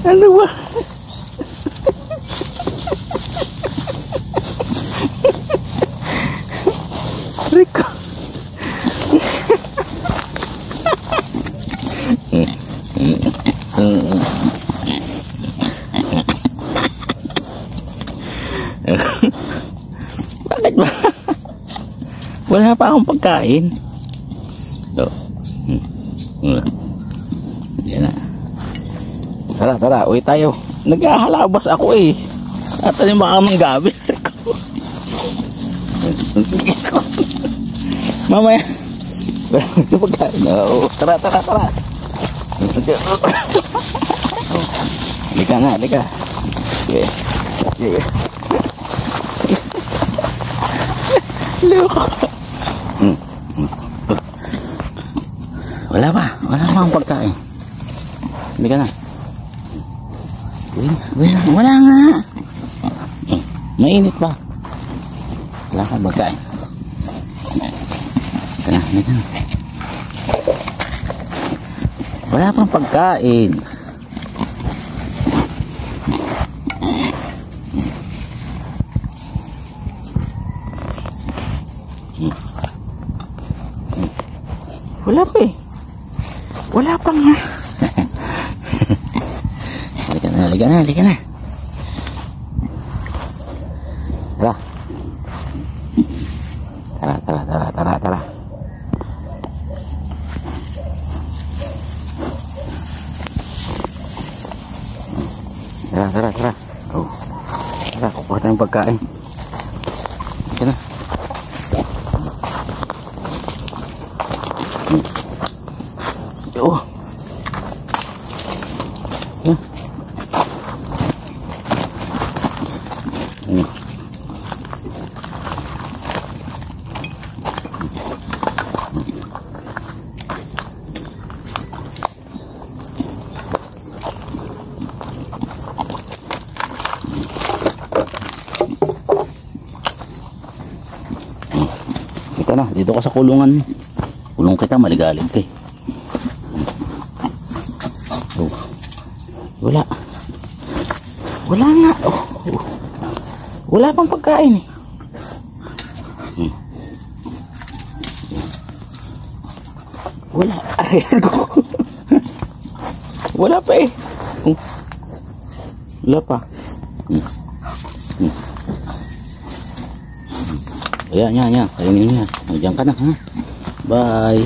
Ano ba? Rico. Bakit ba? Wala pa akong pagkain. So, yan na. Tara, tara, uwi tayo. Naghahalabas ako eh. At ano yung baka manggabi? Mamaya. Pagkain. Tara, tara, tara. Halika nga, halika. Sige. Sige. Loko. Wala pa akong pagkain. Halika na. Wala nga. Mainit pa. Wala akong pagkain. Halika na, halika na. Wala pang pagkain. Wala pa eh. Wala pa nga. Halika na, halika na, halika na. Tara. Tara, tara, tara, tara, tara. Tara, tara, tara. Oh. Tara, kukuha tayong pagkain. Halika na. Oh. Yeah. Ito na, dito ka sa kulungan. Kulong kita, maligalig ka eh. Oh. Wala nga. Oh. Wala pang pagkain eh. Wala. Ayan ko. Wala pa eh. Wala pa. Ayan. Kainin niya. Diyan ka na ha. Bye.